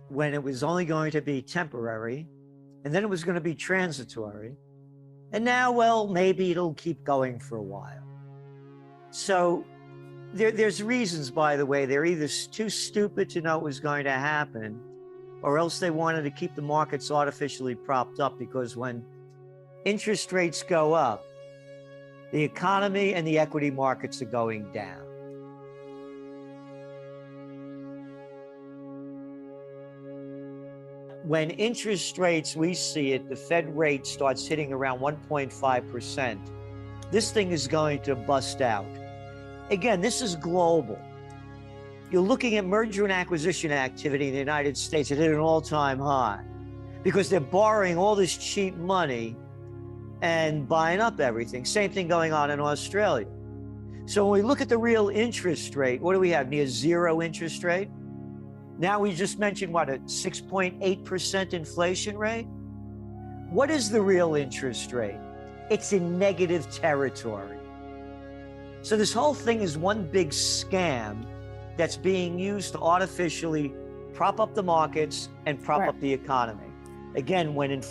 when it was only going to be temporary, and then it was going to be transitory. And now, well, maybe it'll keep going for a while. So there's reasons, by the way. They're either too stupid to know what was going to happen, or else they wanted to keep the markets artificially propped up, because when interest rates go up, the economy and the equity markets are going down. When interest rates, we see it, the Fed rate starts hitting around 1.5%, this thing is going to bust out. Again, this is global. You're looking at merger and acquisition activity in the United States. It hit an all-time high because they're borrowing all this cheap money and buying up everything. Same thing going on in Australia. So when we look at the real interest rate, what do we have? Near zero interest rate. Now we just mentioned, what, a 6.8% inflation rate? What is the real interest rate? It's in negative territory. So this whole thing is one big scam that's being used to artificially prop up the markets and prop up the economy. Again, when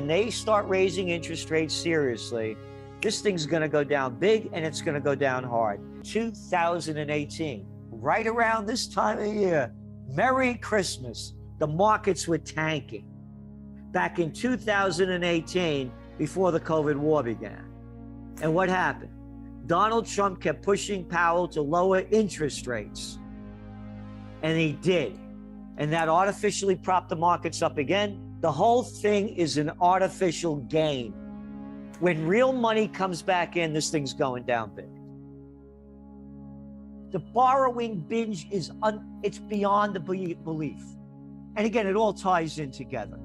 they start raising interest rates seriously, this thing's going to go down big, and it's going to go down hard. 2018, right around this time of year, Merry Christmas, the markets were tanking. Back in 2018, before the COVID war began. And what happened? Donald Trump kept pushing Powell to lower interest rates. And he did. And that artificially propped the markets up again. The whole thing is an artificial game. When real money comes back in, this thing's going down big. The borrowing binge is it's beyond the belief. And again, it all ties in together.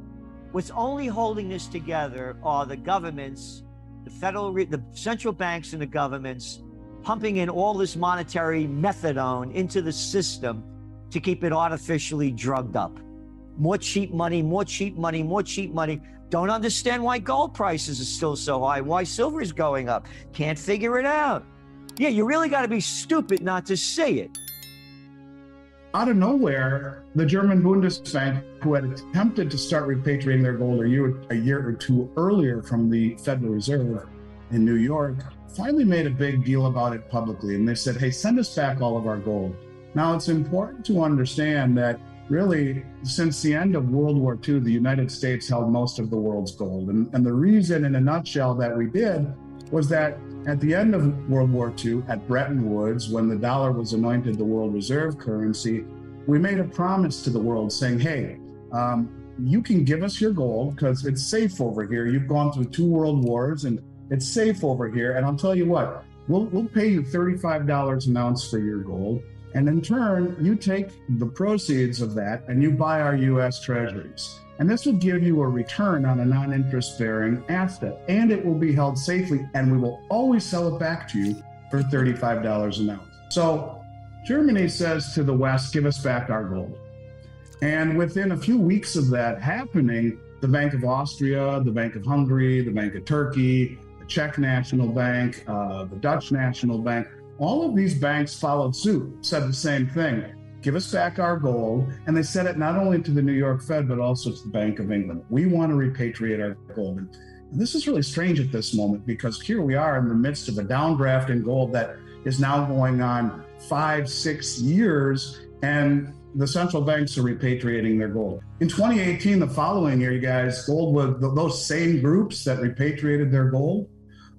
What's only holding this together are the governments, the central banks and the governments pumping in all this monetary methadone into the system to keep it artificially drugged up. More cheap money, more cheap money, more cheap money. Don't understand why gold prices are still so high, why silver is going up. Can't figure it out. Yeah, you really got to be stupid not to see it. Out of nowhere, the German Bundesbank, who had attempted to start repatriating their gold a year or two earlier from the Federal Reserve in New York, finally made a big deal about it publicly. And they said, hey, send us back all of our gold. Now, it's important to understand that really, since the end of World War II, the United States held most of the world's gold. And the reason, in a nutshell, that we did was that at the end of World War II, at Bretton Woods, when the dollar was anointed the world reserve currency, we made a promise to the world saying, hey, you can give us your gold because it's safe over here. You've gone through 2 world wars and it's safe over here. And I'll tell you what, we'll pay you $35 an ounce for your gold. And in turn, you take the proceeds of that and you buy our US treasuries. And this will give you a return on a non-interest bearing asset, and it will be held safely, and we will always sell it back to you for $35 an ounce. So Germany says to the West, give us back our gold. And within a few weeks of that happening, the Bank of Austria, the Bank of Hungary, the Bank of Turkey, the Czech National Bank, the Dutch National Bank, all of these banks followed suit, said the same thing. Give us back our gold. And they said it not only to the New York Fed, but also to the Bank of England. We want to repatriate our gold. And this is really strange at this moment, because here we are in the midst of a downdraft in gold that is now going on 5-6 years, and the central banks are repatriating their gold. In 2018, the following year, you guys, gold was those same groups that repatriated their gold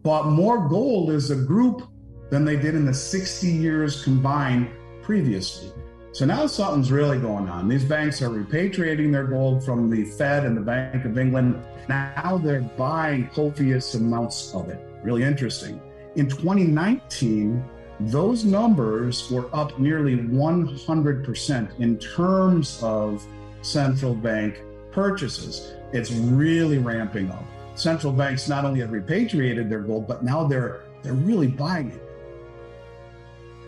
bought more gold as a group than they did in the 60 years combined previously. So now something's really going on. These banks are repatriating their gold from the Fed and the Bank of England. Now they're buying copious amounts of it. Really interesting. In 2019, those numbers were up nearly 100% in terms of central bank purchases. It's really ramping up. Central banks not only have repatriated their gold, but now they're really buying it.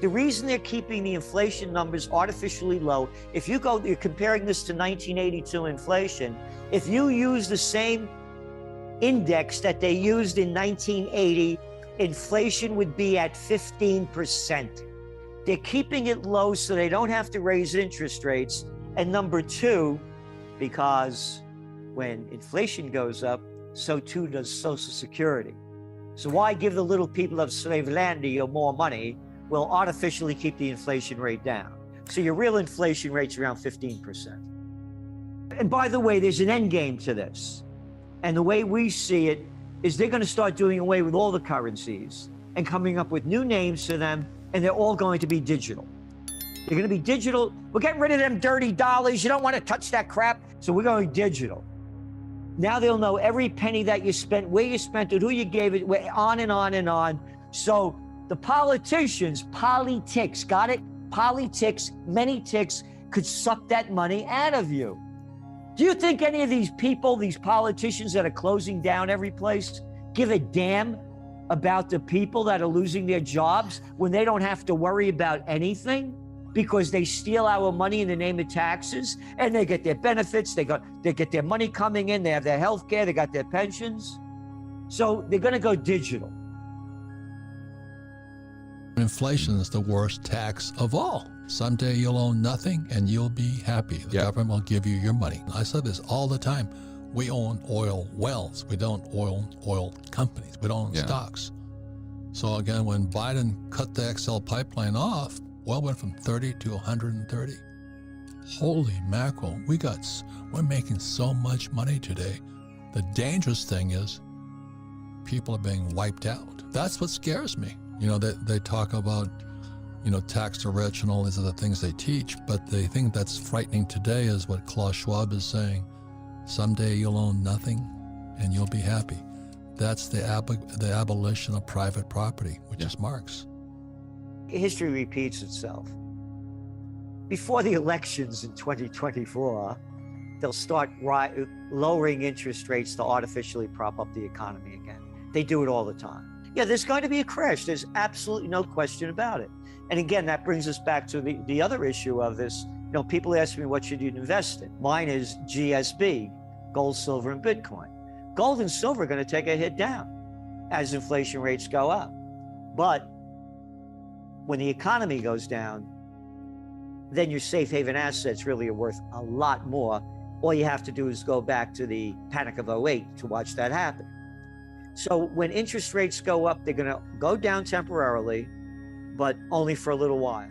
The reason they're keeping the inflation numbers artificially low, if you're comparing this to 1982 inflation, if you use the same index that they used in 1980, inflation would be at 15%. They're keeping it low so they don't have to raise interest rates. And number two, because when inflation goes up, so too does Social Security. So why give the little people of Slavelandia more money? We'll artificially keep the inflation rate down. So your real inflation rate's around 15%. And by the way, there's an end game to this. And the way we see it is they're going to start doing away with all the currencies and coming up with new names for them, and they're all going to be digital. They're going to be digital. We're getting rid of them dirty dollars. You don't want to touch that crap. So we're going digital. Now they'll know every penny that you spent, where you spent it, who you gave it, on and on and on. So the politicians, politics, got it? Politics, many ticks, could suck that money out of you. Do you think any of these people, these politicians that are closing down every place, give a damn about the people that are losing their jobs when they don't have to worry about anything because they steal our money in the name of taxes and they get their benefits, they get their money coming in, they have their health care, they got their pensions. So they're going to go digital. Inflation is the worst tax of all. Someday you'll own nothing and you'll be happy. The government will give you your money. I said this all the time. We own oil wells. We don't own oil companies. We don't own stocks. So again, when Biden cut the XL pipeline off, oil went from 30 to 130. Holy mackerel, we're making so much money today. The dangerous thing is people are being wiped out. That's what scares me. You know, they talk about, you know, tax to rich and all these other things they teach, but the thing that's frightening today is what Klaus Schwab is saying. Someday you'll own nothing and you'll be happy. That's the abolition of private property, which is Marx. History repeats itself. Before the elections in 2024, they'll start lowering interest rates to artificially prop up the economy again. They do it all the time. Yeah, there's going to be a crash. There's absolutely no question about it. And again, that brings us back to the other issue of this. You know, people ask me, what should you invest in? Mine is GSB, gold, silver, and Bitcoin. Gold and silver are going to take a hit down as inflation rates go up. But when the economy goes down, then your safe haven assets really are worth a lot more. All you have to do is go back to the Panic of '08 to watch that happen. So when interest rates go up, they're going to go down temporarily, but only for a little while.